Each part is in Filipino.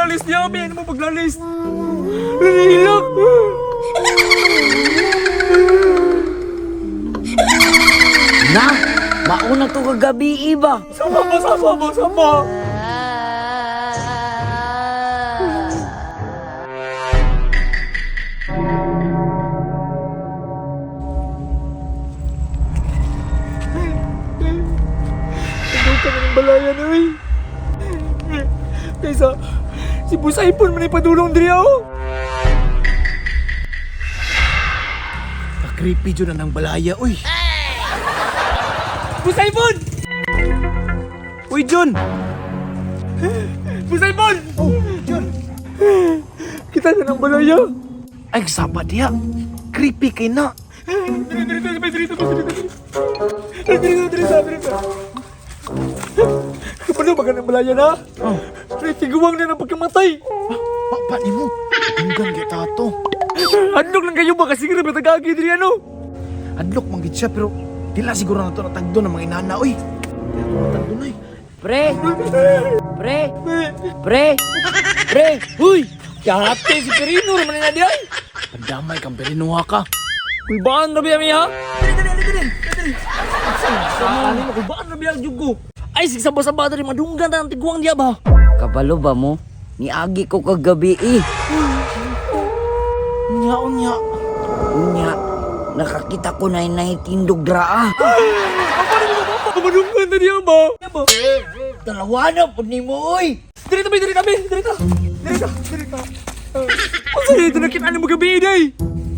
maglalis niya, be. Ano mo maglalis? Hilak. Na, mauna to kagabi iba. Sama. Ikaw ka ng balayan, uy. Kaysa, si Busaipon man ipadulong diri ako. Ka-creepy dyan na ng balaya, uy. Busaipon! Uy, John! Busaipon! Oh, John. Kita ka ng balaya. Ay, sabat ya. Creepy kay na. Dito. Paano ba ka ng balaya na? Oh. Tiguang na ng pagkamatay. Paano mo? Tunggan kita to. Hadlok lang kayo ba kasi nga matagagi diri ano? Adlok manggit siya pero tila siguro na to natagdo ng mga inana. Uy, tila to natagdo na eh. Pre! Uy! Kahate si Perino naman na di ay! Pandamay kang perinuha ka. Kulbaan na biya miya? Dali! Saan mo kulbaan na biya jugo? Ay, sigsaba-saba na rin madunggan na ang tiguang niya ba? Kabalo ba mo? Niagi ko kagabi eh. Unya. Unya, nakakita ko na naitindog draa. Madunggan na niya ba? Dalawa na po ni mo oy. Diri kami! Ang sa'yo ito nakita mo gabi day!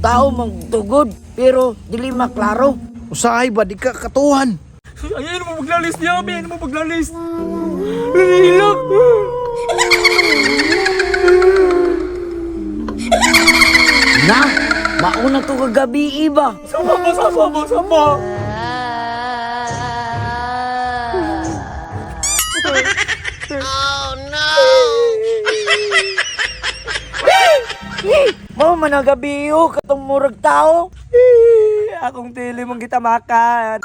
Tao magtugod pero dili maklaro. Usahay ba di ka katuhan? Ay, ano mo maglalis niya, be? Ano mo maglalis? Hilak! Na, mauna to kagabi iba. Sama. Mo managabi katong murag tao. Akong tili mong kita makan.